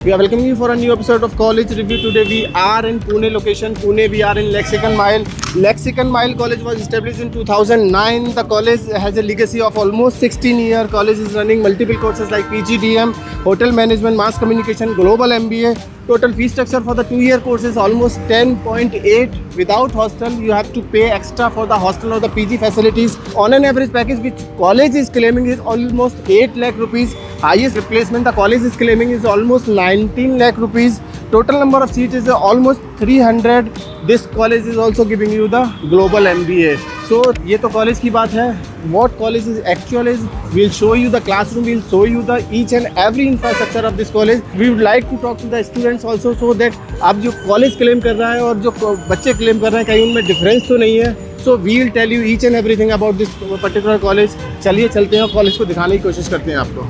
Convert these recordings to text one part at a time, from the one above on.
We are welcoming you for a new episode of College Review. Today we are in Pune location. Pune, we are in Lexicon Mile. Lexicon Mile College was established in 2009. The college has a legacy of almost 16 years. College is running multiple courses like PGDM, Hotel Management, Mass Communication, Global MBA. Total fee structure for the 2-year course is almost 10.8. Without hostel, you have to pay extra for the hostel or the PG facilities. On an average package, which college is claiming is almost 8 lakh rupees. Highest replacement the college is claiming is almost 19 lakh rupees. Total number of seats is almost 300. This college is also giving you the global MBA. So ये तो college की बात है. What college is actual is, we'll show you the classroom, we'll show you the each and every infrastructure of this college. We would like to talk to the students also so that आप जो college claim कर रहा है और जो बच्चे claim कर रहे हैं कहीं उनमें difference तो नहीं है. So we will tell you each and everything about this particular college. चलिए चलते हैं और college को दिखाने की कोशिश करते हैं आपको.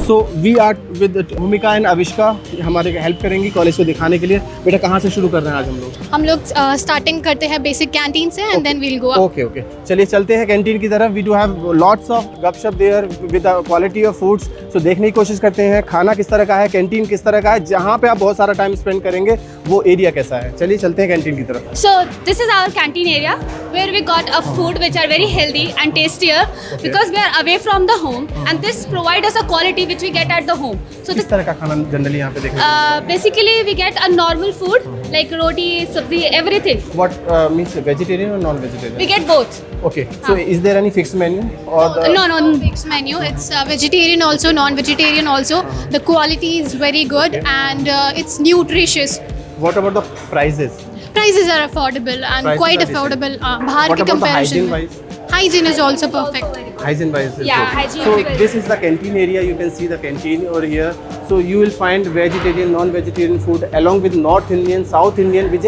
सो वी आर विद भूमिका एंड अविष्का, हमारे हेल्प करेंगी कॉलेज को दिखाने के लिए. बेटा कहाँ से शुरू कर रहे हैं आज हम लोग? स्टार्टिंग करते हैं बेसिक कैंटीन से and then we will go up. Okay चलिए चलते हैं कैंटीन की तरफ. We do have lots of गपशप there with the quality of foods. So देखने की कोशिश करते हैं खाना किस तरह का है, कैंटीन किस तरह का है, जहाँ पे आप बहुत सारा टाइम स्पेंड करेंगे वो एरिया कैसा है. चलिए चलते हैं कैंटीन की तरफ. So this is our canteen area where we got a food which are very healthy and tastier because we are away from the home and this provide us a quality which we get at the home. So किस तरह का खाना generally यहाँ पे देखने basically we get a normal food like roti, sabzi, everything. What means vegetarian or non-vegetarian? We get both. Okay, so is there any fixed menu or the? No fixed menu. It's vegetarian also, non-vegetarian also. The quality is very good and it's nutritious. What about the prices? Prices are affordable and Prices quite are decent. affordable. बाहर What की about the comparison hygiene में. wise? Hygiene is also perfect. Hygiene wise is Yeah, good. hygiene So is good. this is the canteen area. You can see the canteen over here. So you will find vegetarian, non-vegetarian food along with North Indian, South Indian with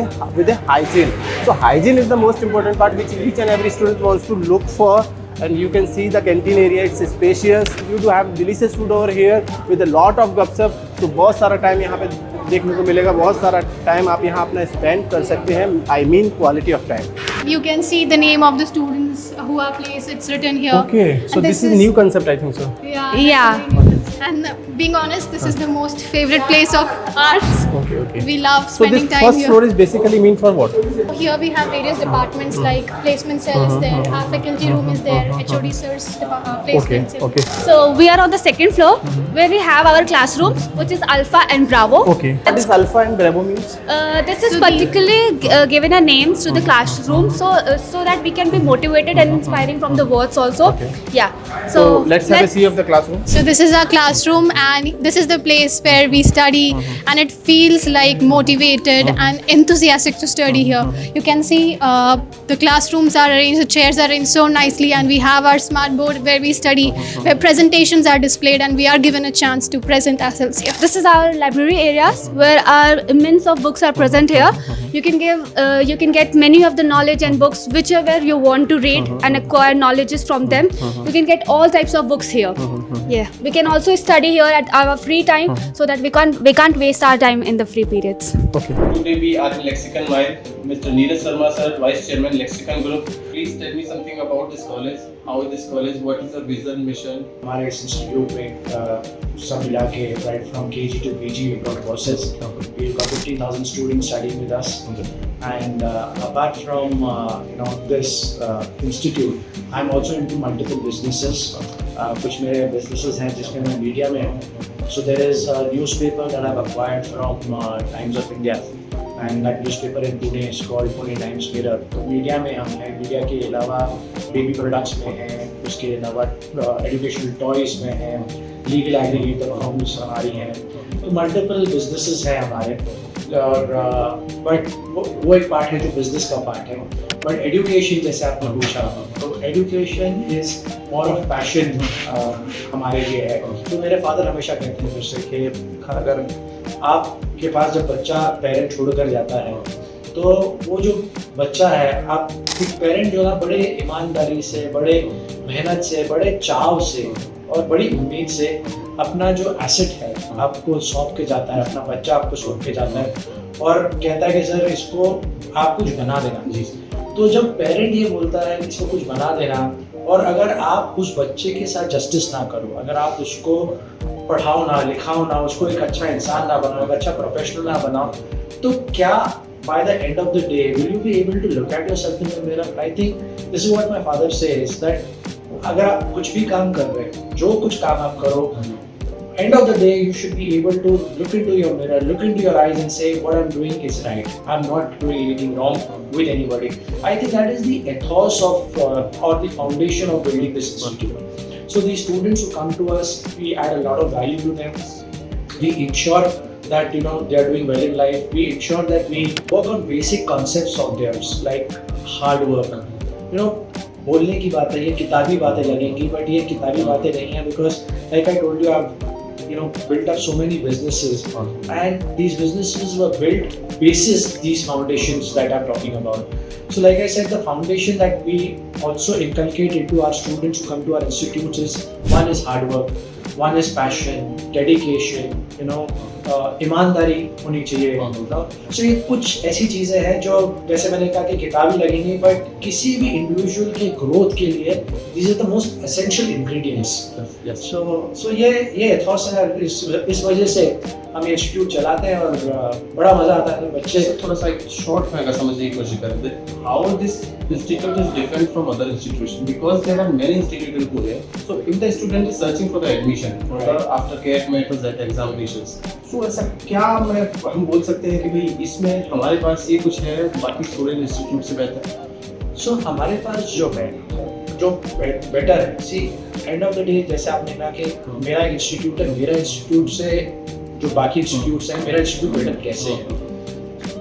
a hygiene. So hygiene is the most important part which each and every student wants to look for. And you can see the canteen area. It's spacious. You do have delicious food over here with a lot of gupsap. So बहुत सारा time यहाँ पे देखने को मिलेगा. बहुत सारा time आप यहाँ अपना स्पेंड कर सकते हैं. I mean quality of time. You can see the name of the students who are placed. It's written here. Okay, so And this is new concept, I think so. Yeah. And being honest, this is the most favorite place of ours. Okay. We love So this spending time first here. floor is basically mean for what? Here we have various departments like placement cell is there, our faculty room is there, HOD sir's placement cell. Okay. So we are on the second floor where we have our classrooms, which is Alpha and Bravo. Okay. What is Alpha and Bravo means? This is particularly given a names to the classroom so that we can be motivated and inspiring from the words also. Okay. Yeah. So let's have a see of the classroom. So this is our classroom and this is the place where we study and it feels like motivated and enthusiastic to study here. You can see the classrooms are arranged, the chairs are arranged so nicely and we have our smart board where we study, where presentations are displayed and we are given a chance to present ourselves here. This is our library areas where our immense of books are present here. You can get many of the knowledge and books whichever you want to read and acquire knowledges from them. You can get all types of books here. Yeah, we can also study here at our free time so that we can't waste our time in the free periods. Okay. Today we are in Lexicon Mile. Mr. Neeraj Sharma sir, Vice Chairman Lexicon Group. Please tell me something about this college. How is this college? What is the vision, mission? हमारे इस institute में सब मिला के right from KG to PG we got courses. We've got 15,000 students studying with us. And apart from this institute, I'm also into multiple businesses. कुछ मेरे businesses हैं जिसमें मैं मीडिया में हूँ. So there is a newspaper that I've acquired from Times of India. And that newspaper in Pune is called Pune Times Mirror. तो media में हम हैं. मीडिया के अलावा बेबी प्रोडक्ट्स में हैं, उसके अलावा एजुकेशनल टॉयज़ में हैं, लीगल एग्रीगेटर फर्म्स हमारी हैं. तो मल्टीपल बिजनेसेस हैं हमारे. और बट वो एक पार्ट है जो बिजनेस का पार्ट है. बट एजुकेशन जैसे आपने पूछा तो education is more of passion हमारे लिए है. तो मेरे फादर हमेशा कहते हैं मुझसे कि अगर आपके पास जब बच्चा पेरेंट छोड़कर जाता है तो वो जो बच्चा है आप एक पेरेंट जो है बड़े ईमानदारी से, बड़े मेहनत से, बड़े चाव से और बड़ी उम्मीद से अपना जो एसेट है आपको सौंप के जाता है, अपना बच्चा आपको सौंप के जाता है और कहता है कि सर इसको आप कुछ बना देना. जी. तो जब पेरेंट ये बोलता है कि इसको कुछ बना देना, और अगर आप उस बच्चे के साथ जस्टिस ना करो, अगर आप उसको पढ़ाओ ना, लिखाओ ना, उसको एक अच्छा इंसान ना बनाओ, एक अच्छा प्रोफेशनल ना बनाओ, तो क्या by the end of the day will you be able to look at yourself in the mirror? I think this is what my father says, that अगर आप कुछ भी काम कर रहे हैं, जो कुछ काम आप करो, end of the day you should be able to look into your mirror, look into your eyes and say what I'm doing is right. I'm not doing anything wrong with anybody. I think that is the ethos of or the foundation of building this institute. So these students who come to us, we add a lot of value to them. We ensure that they are doing well in life. We ensure that we work on basic concepts of theirs like hard work. बोलने की बात है, ये किताबी बातें लगेंगी, but ये किताबी बातें नहीं है, because like I told you, I've built up so many businesses, and these businesses were built basis these foundations that I'm talking about. So like I said, the foundation that we also inculcate into our students who come to our institutes is, one is hard work, one is passion, dedication, ईमानदारी होनी चाहिए. So ये कुछ ऐसी चीज़ें हैं जो, जैसे मैंने कहा कि किताबी लगेंगी, बट किसी भी इंडिविजुअल के ग्रोथ के लिए these are the most essential ingredients. So ये एथॉस है. इस वजह से हम इंस्टीट्यूट चलाते हैं और बड़ा मजा आता है. बच्चे थोड़ा सा एक शॉर्ट में अगर समझने की कोशिश करें तो how this institute is different from other institutions, because there are many institutes in Pune. So if the student is searching for the admission after CAT, MET or ZET examinations, so ऐसा क्या हम बोल सकते हैं कि भाई इसमें हमारे पास ये कुछ है बाकी स्टूडेंट इंस्टीट्यूट से बेहतर? So हमारे पास जो बेटर है, सी एंड ऑफ द डे, जैसे आपने कहा कि मेरा इंस्टीट्यूट है, मेरा इंस्टीट्यूट से जो बाकी इंस्टीट्यूट्स हैं, मेरा इंस्टीट्यूट बेटर कैसे है.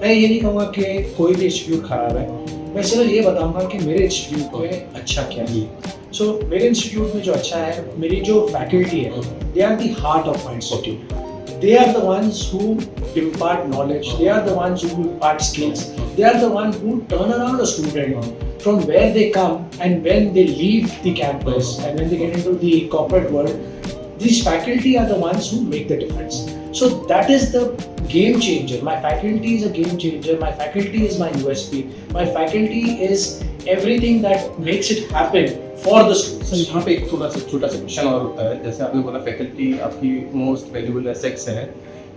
मैं ये नहीं कहूँगा कि कोई भी इंस्टीट्यूट खराब है, मैं सिर्फ ये बताऊंगा कि मेरे इंस्टीट्यूट में अच्छा क्या है. सो मेरे इंस्टीट्यूट में जो अच्छा है, मेरी जो फैकल्टी है, they are the heart of my institute. They are the ones who impart knowledge. They are the ones who impart skills. They are the ones who turn around a student from where they come, and when they leave the campus and when they get into the corporate world. These faculty are the ones who make the difference. So that is the game changer. My faculty is a game changer. My faculty is my USP. My faculty is everything that makes it happen for the students. Sir यहाँ पे एक थोड़ा सा छोटा सा question और होता है. जैसे आपने बोला फैकल्टी आपकी मोस्ट वैल्यूबल एसेट्स है,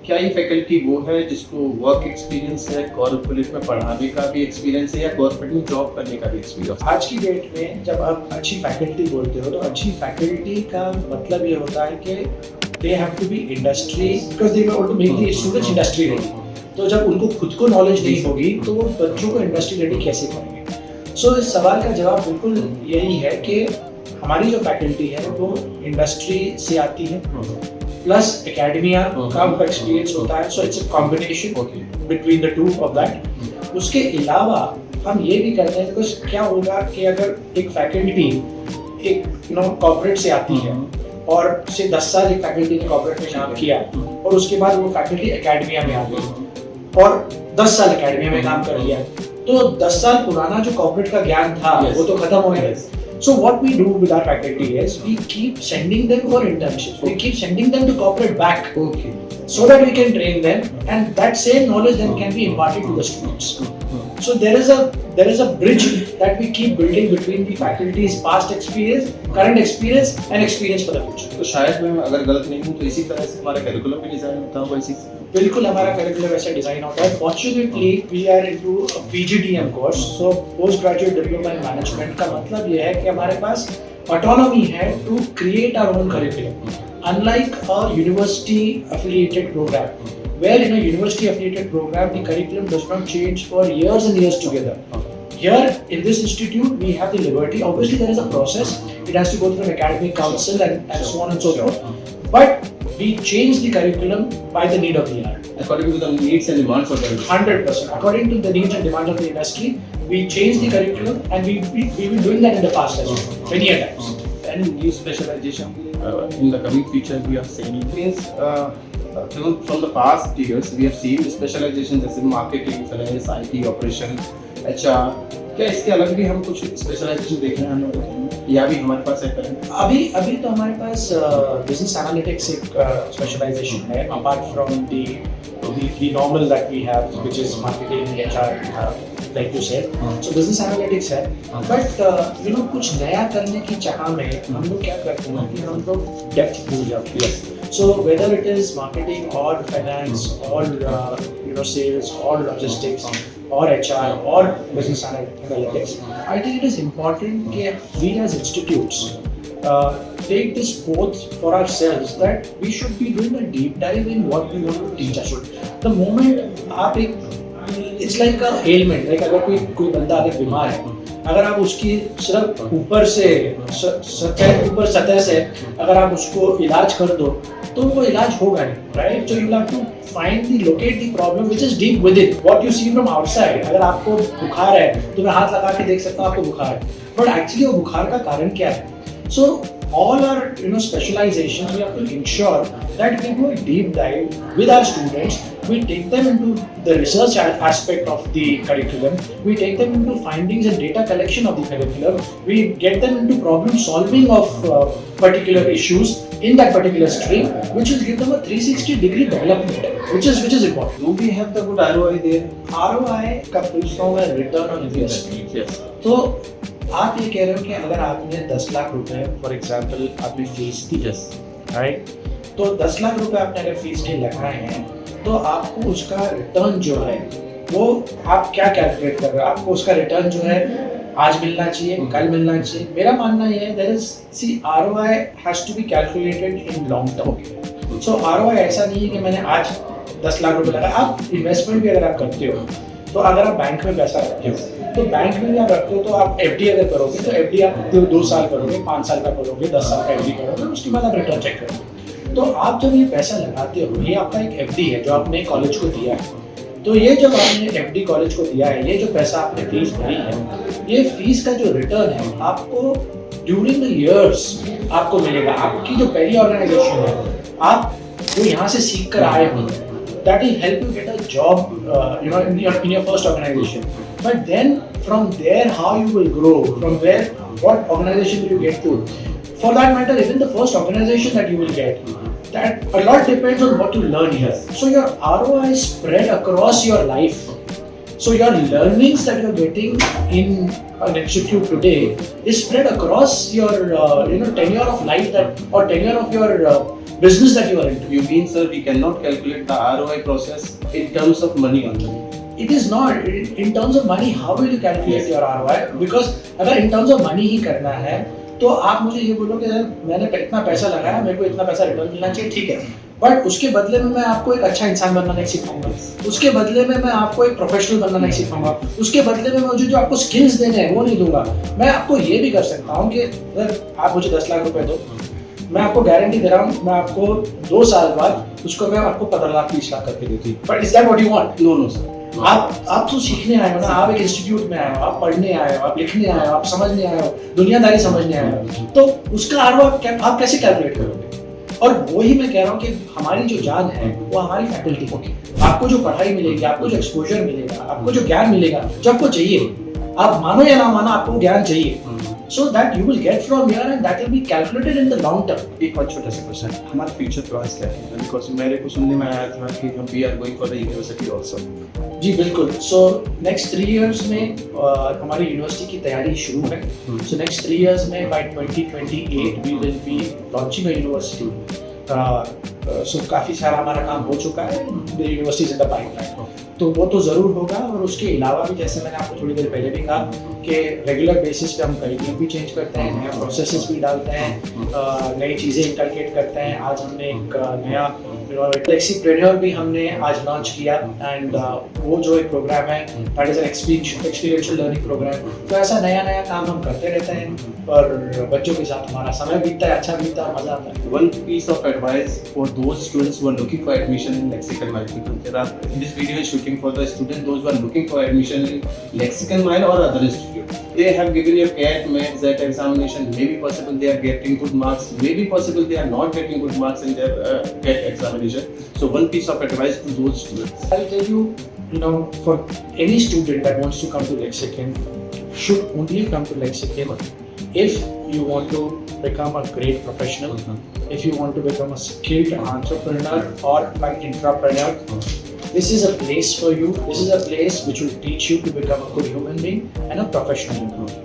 क्या ये फैकल्टी वो है जिसको वर्क एक्सपीरियंस है, कॉर्पोरेट में पढ़ाने का भी एक्सपीरियंस है, या कॉर्पोरेट में जॉब करने का भी एक्सपीरियंस? आज की डेट में जब आप अच्छी फैकल्टी बोलते हो, तो अच्छी फैकल्टी का मतलब ये होता है कि they have to be industry, because they want to make the students industry ready. तो जब उनको खुद को नॉलेज नहीं होगी तो वो बच्चों को इंडस्ट्री रेडी कैसे करेंगे? सो इस सवाल का जवाब बिल्कुल यही है कि हमारी जो फैकल्टी है वो इंडस्ट्री से आती है, प्लस एकेडमिया का उनका एक्सपीरियंस होता है. So it's a combination between the two of that. उसके अलावा हम ये भी करते हैं, बिकॉज क्या होगा कि अगर एक फैकल्टी एक कॉर्पोरेट से आती है और से 10 साल एक फैकल्टी ने कॉर्पोरेट में काम किया, और उसके बाद वो फैकल्टी एकेडमिया में आ गई और 10 साल एकेडमिया में काम कर लिया, तो 10 साल पुराना जो कॉर्पोरेट का ज्ञान था वो तो खत्म हो गया. So what we do with our faculty is we keep sending them for internships. We keep sending them to corporate back, so that we can train them, and that same knowledge then can be imparted to the students. So there is a bridge that we keep building between the faculty's past experience, current experience, and experience for the future. तो शायद मैं अगर गलत नहीं हूँ तो इसी तरह से हमारा करिकुलम भी डिजाइन होता होगा इसी से? बिल्कुल हमारा करिकुलम वैसे डिजाइन होता है. Fortunately we are into a PGDM course, so post graduate diploma in management का मतलब ये है कि हमारे पास ऑटोनॉमी है to create our own curriculum, unlike a university affiliated program, where in a university affiliated program the curriculum does not change for years and years together. Here in this institute we have the liberty. Obviously there is a process, it has to go through an academic council and so on and so forth, but we change the curriculum by the need of the hour, according to the needs and demands of the industry. 100% according to the needs and demands of the industry. We change the curriculum, and we've been doing that in the past as well, many a times. Any new specialization in the coming future we are seeing? Means from the past years we have seen specialization जैसे marketing, finance, IT, operation, HR. क्या इसके अलग भी हम कुछ specialisation देख रहे हैं या भी हमारे पास है? अभी तो हमारे पास बिजनेस एनालिटिक्स एक स्पेशलाइजेशन है, apart from the normal that we have, which is marketing, HR, like you said. So business analytics है, but you know कुछ नया करने की चाह में हम लोग क्या करते हैं कि हम लोग डेप्थ भूल जाते हैं. So whether it is marketing or finance or you know sales or logistics or HR or business analytics, I think it is important that we as institutes take this both for ourselves that we should be doing a deep dive in what we want to teach our students. The moment आप एक it's like a ailment, like अगर कोई बंदा अगर बीमार है, अगर आप उसकी सिर्फ ऊपर से सतह से अगर आप उसको इलाज कर दो तो वो इलाज होगा नहीं, right? So you have to locate the problem which is deep within. What you see from outside, अगर आपको बुखार है तो मैं हाथ लगा के देख सकता हूँ आपको बुखार है, but actually वो बुखार का कारण क्या है? So all our specializations, we have to ensure that we do a deep dive with our students. We take them into the research aspect of the curriculum. We take them into findings and data collection of the curriculum. We get them into problem solving of particular issues in that particular stream, which will give them a 360-degree development, which is important. Do we have the good ROI there? ROI का full form है return on investment. Yes. तो आप ये कह रहे हो कि अगर आपने 10 लाख रुपए फॉर एग्जांपल आपने फीस दी, राइट? तो 10 लाख रुपए आपने अगर फीस के लगाए हैं तो आपको उसका रिटर्न जो है वो आप क्या कैलकुलेट कर रहे हो? आपको उसका रिटर्न जो है आज मिलना चाहिए, कल मिलना चाहिए. मेरा मानना ये है there is see ROI has to be calculated in long term. So ROI ऐसा नहीं है कि मैंने आज 10 लाख रुपए लगाया. आप इन्वेस्टमेंट भी अगर आप करते हो तो अगर आप बैंक में पैसा रखते हो तो बैंक में भी आप रखते हो तो आप FD अगर करोगे तो FD आप 2 साल करोगे, 5 साल का करोगे, 10 साल का FD करोगे, उसके बाद आप रिटर्न चेक करोगे. तो आप जब ये पैसा लगाते हो, ये आपका एक FD है जो आपने कॉलेज को दिया है. तो ये जब आपने FD कॉलेज को दिया है, ये जो पैसा आपने फीस भरी है, ये फीस का जो रिटर्न है आपको ड्यूरिंग द इयर्स आपको मिलेगा. आपकी जो पहली ऑर्गेनाइजेशन है, आप जो यहाँ से सीख कर आए हो, that will help you get a job in your first organization. But then from there how you will grow, from where what organization will you get to, for that matter even the first organization that you will get, that a lot depends on what you learn here. So your ROI is spread across your life. So your learnings that you're getting in an institute today is spread across your tenure of life that or tenure of your business that you are into. You mean, sir, we cannot calculate the ROI process in terms of money only? It is not. In terms of money, how will you calculate your ROI? Because अगर in terms of money ही करना है तो आप मुझे ये बोलो कि मैंने इतना पैसा लगाया, मेरे को इतना पैसा रिटर्न मिलना चाहिए, ठीक है, बट उसके बदले में मैं आपको एक अच्छा इंसान बनना नहीं सिखाऊंगा, उसके बदले में मैं आपको एक प्रोफेशनल बनना नहीं सिखाऊंगा, उसके बदले में मुझे जो आपको स्किल्स देने हैं वो नहीं दूंगा. मैं आपको ये भी कर सकता हूँ कि अगर आप मुझे 10 लाख रुपए दो, मैं आपको गारंटी दे रहा हूँ मैं आपको 2 साल बाद उसको मैं आपको 15 लाख 20 लाख करके देती. But is that what you want? No, no, sir. आप तो सीखने आए हो ना, आप एक इंस्टीट्यूट में आए हो, आप पढ़ने आए हो, आप लिखने आए हो, आप समझने आए हो, दुनियादारी समझने आए हो, तो उसका ROI आप कैसे कैलकुलेट करोगे? और वही मैं कह रहा हूँ कि हमारी जो जान है वो हमारी फैकल्टी होगी. आपको जो पढ़ाई मिलेगी, आपको जो एक्सपोजर मिलेगा, आपको जो ज्ञान मिलेगा, जो आपको चाहिए, आप मानो या ना मानो आपको ज्ञान चाहिए, so that you will get from here and that will be calculated in the long term. एक और छोटा सा क्वेश्चन, हमारा फ्यूचर प्लान्स क्या है? बिकॉज मेरे को सुनने में आया था कि हम we are going for the university also. जी बिल्कुल. सो नेक्स्ट 3 इयर्स में हमारी यूनिवर्सिटी की तैयारी शुरू है. सो नेक्स्ट 3 इयर्स में by 2028 we will be launching a university. So काफ़ी सारा हमारा काम हो चुका है, the university in the pipeline, तो वो तो ज़रूर होगा. और उसके अलावा भी जैसे मैंने आपको थोड़ी देर पहले भी कहा कि रेगुलर बेसिस पे हम करिकुलम भी चेंज करते हैं, नया प्रोसेसेस भी डालते हैं, नई चीज़ें इंकलकेट करते हैं. आज हमने एक नया फ्लेक्सीप्रेन्योर भी हमने आज लॉन्च किया, एंड वो जो एक प्रोग्राम है that is an experiential learning program. तो ऐसा नया नया काम हम करते रहते हैं और बच्चों के साथ हमारा समय बीतता है, अच्छा बीतता है, मजा आता है. One piece of advice for those students who are looking for admission in Lexical Mile. This video is shooting for the students those who are looking for admission in Lexical Mile or other institute. They have given your CAT, MET, ZET examination. Maybe possible they are getting good marks. Maybe possible they are not getting good marks in their CAT examination. So one piece of advice to those students. I'll tell you, for any student that wants to come to Lexicon, should only come to Lexicon if you want to become a great professional, if you want to become a skilled entrepreneur or an intrapreneur. this is a place for you. This is a place which will teach you to become a good human being and a professional human being.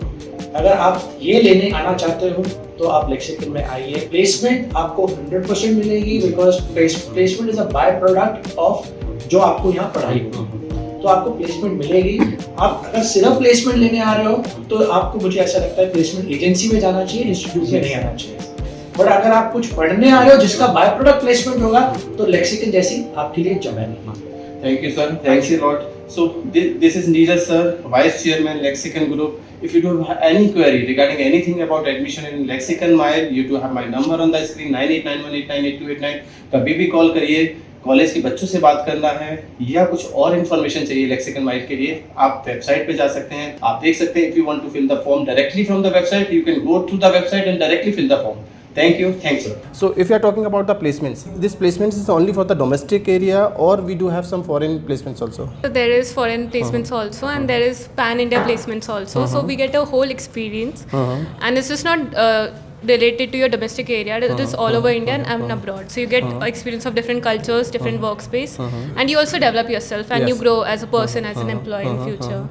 अगर आप ये लेने आना चाहते हो तो आप lexicon में आइए. प्लेसमेंट आपको 100% मिलेगी because placement is a by product of जो आपको यहाँ पढ़ाई होगी. तो आपको प्लेसमेंट मिलेगी. आप अगर सिर्फ प्लेसमेंट लेने आ रहे हो तो आपको, मुझे ऐसा लगता है, प्लेसमेंट एजेंसी में जाना चाहिए, इंस्टीट्यूट में नहीं आना चाहिए. बट अगर आप कुछ पढ़ने आ रहे हो जिसका बाय प्रोडक्ट प्लेसमेंट होगा तो लेक्सिकन जैसी आपके लिए जगह नहीं. Thank you, sir. Thanks a lot. So this is Neeraj sir, Vice Chairman Lexicon Group. If you do have any query regarding anything about admission in Lexicon Mile, you do have my number on the screen 9891898289. कभी भी call करिए. College के बच्चों से बात करना है या कुछ और इन्फॉर्मेशन चाहिए लेक्सिकन माइल के लिए, आप वेबसाइट पे जा सकते हैं. आप देख सकते हैं, if you want to fill the form directly from the website, you can go through the website and directly fill the form. Thank you. Thanks, sir. So if you are talking about the placements, this placements is only for the domestic area, or we do have some foreign placements also? So there is foreign placements also, and there is pan-India placements also. So we get a whole experience, and it's just not related to your domestic area. It is all over India and abroad. So you get experience of different cultures, different workspace, and you also develop yourself, and Yes. you grow as a person, as an employee in future.